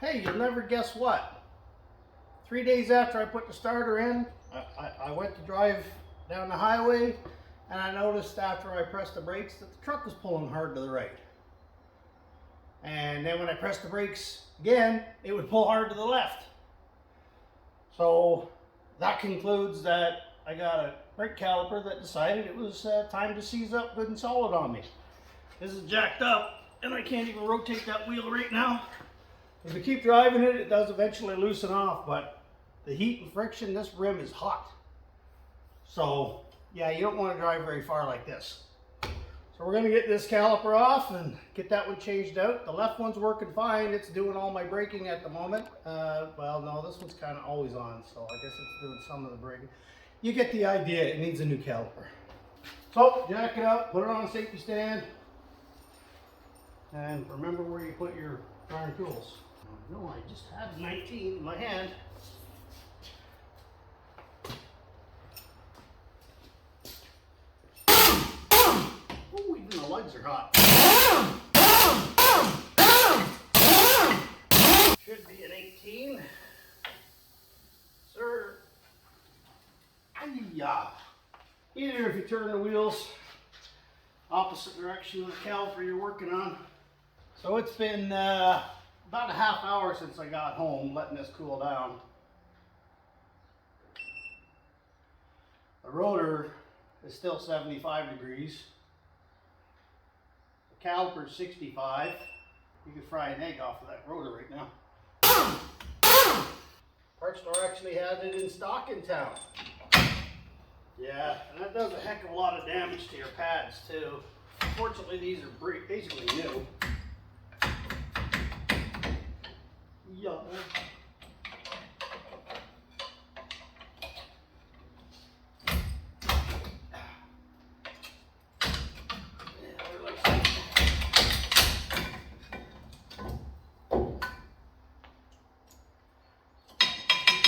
Hey, you'll never guess what. 3 days after I put the starter in, I went to drive down the highway, and I noticed after I pressed the brakes that the truck was pulling hard to the right. And then when I pressed the brakes again, it would pull hard to the left. So that concludes that I got a brake caliper that decided it was time to seize up good and solid on me. This is jacked up, and I can't even rotate that wheel right now. If you keep driving it, it does eventually loosen off, but the heat and friction, this rim is hot. So yeah, you don't want to drive very far like this. So we're going to get this caliper off and get that one changed out. The left one's working fine. It's doing all my braking at the moment. Well, no, this one's kind of always on, so I guess it's doing some of the braking. You get the idea. It needs a new caliper. So jack it up, put it on a safety stand, and remember where you put your darn tools. No, I just had 19 in my hand. Oh, even the legs are hot. Should be an 18. Sir. Hiya. Either if you turn the wheels opposite direction of the caliper you're working on. So it's been about a half hour since I got home, letting this cool down. The rotor is still 75 degrees. The caliper's 65. You could fry an egg off of that rotor right now. Parts store actually had it in stock in town. Yeah, and that does a heck of a lot of damage to your pads too. Fortunately, these are basically new. Yeah.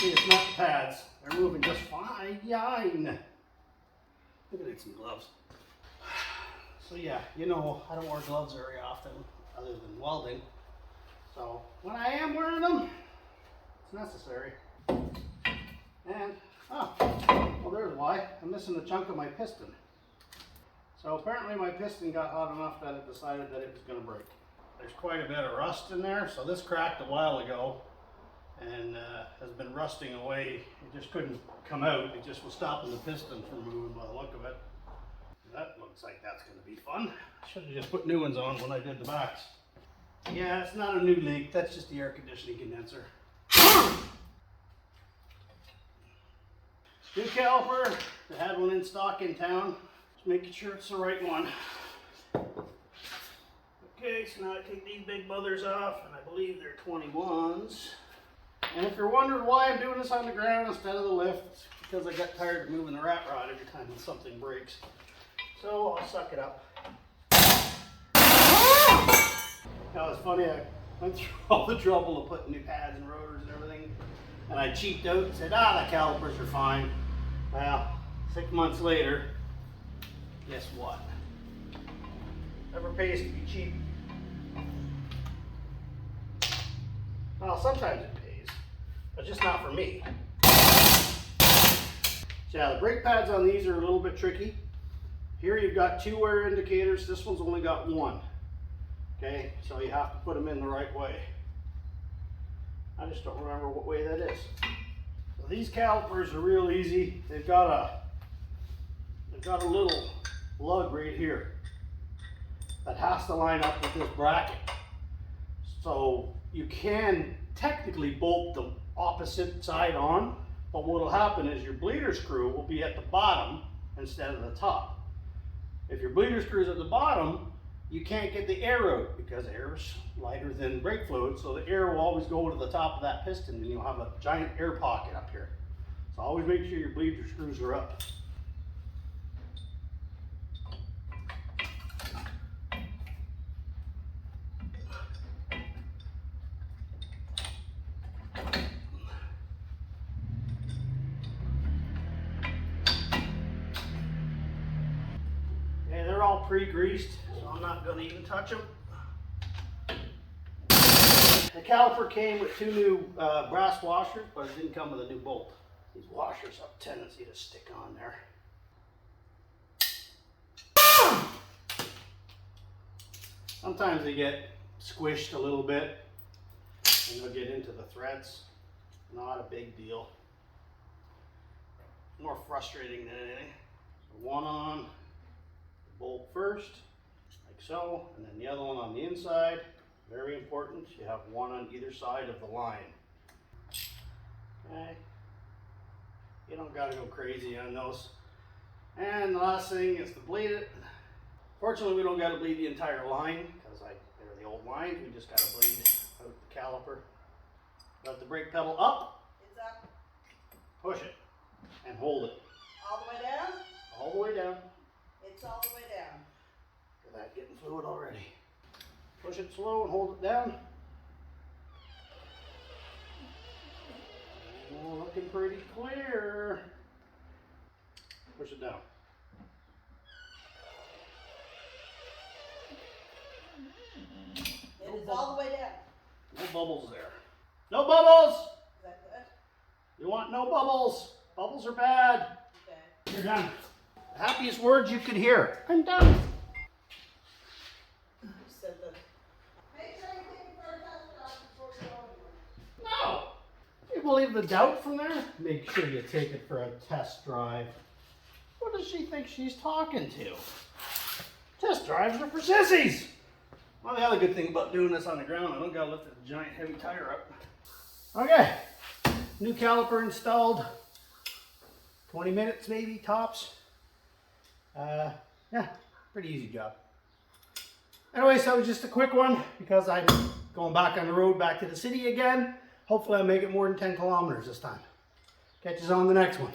It's not the pads. They're moving just fine. Look at some gloves. So yeah, you know, I don't wear gloves very often other than welding. So when I am wearing them, it's necessary. And, well, there's why. I'm missing a chunk of my piston. So apparently my piston got hot enough that it decided that it was going to break. There's quite a bit of rust in there. So this cracked a while ago and has been rusting away. It just couldn't come out. It just was stopping the piston from moving by the look of it. That looks like that's going to be fun. I should have just put new ones on when I did the backs. Yeah, it's not a new leak. That's just the air conditioning condenser. New caliper. They had one in stock in town. Just making sure it's the right one. Okay, so now I take these big mothers off, and I believe they're 21s. And if you're wondering why I'm doing this on the ground instead of the lift, it's because I got tired of moving the rat rod every time something breaks. So I'll suck it up. Now it's funny, I went through all the trouble of putting new pads and rotors and everything, and I cheaped out and said, the calipers are fine. Well, 6 months later, guess what? Never pays to be cheap. Well, sometimes it pays, but just not for me. So yeah, the brake pads on these are a little bit tricky. Here you've got 2 wear indicators, this one's only got 1. Okay, so you have to put them in the right way. I just don't remember what way that is. So these calipers are real easy. They've got a little lug right here that has to line up with this bracket. So you can technically bolt the opposite side on, but what will happen is your bleeder screw will be at the bottom instead of the top. If your bleeder screw is at the bottom, you can't get the air out because air is lighter than brake fluid, so the air will always go to the top of that piston and you'll have a giant air pocket up here. So always make sure your bleeder screws are up. Okay, they're all pre-greased, so I'm not going to even touch them. The caliper came with 2 new brass washers, but it didn't come with a new bolt. These washers have a tendency to stick on there. Sometimes they get squished a little bit and they'll get into the threads. Not a big deal. More frustrating than anything. One on the bolt first, like so, and then the other one on the inside. Very important, you have one on either side of the line. Okay. You don't gotta go crazy on those. And the last thing is to bleed it. Fortunately, we don't gotta bleed the entire line because they're the old lines. We just gotta bleed out the caliper. Let the brake pedal up. It's up. Push it and hold it. All the way down? All the way down. It's all the way down. Look at that, getting fluid already. Push it slow and hold it down. Oh, looking pretty clear. Push it down. It is all the way down. No bubbles there. No bubbles! Is that good? You want no bubbles. Bubbles are bad. Okay. You're done. The happiest words you could hear. I'm done. You said that. Make sure you take it for a test drive before you go anywhere. No! You believe the doubt from there? Make sure you take it for a test drive. What does she think she's talking to? Test drives are for sissies! Well, the other good thing about doing this on the ground, I don't gotta lift a giant heavy tire up. Okay, new caliper installed. 20 minutes maybe, tops. Yeah, pretty easy job. Anyways, that was just a quick one because I'm going back on the road back to the city again. Hopefully I'll make it more than 10 kilometers this time. Catch us on the next one.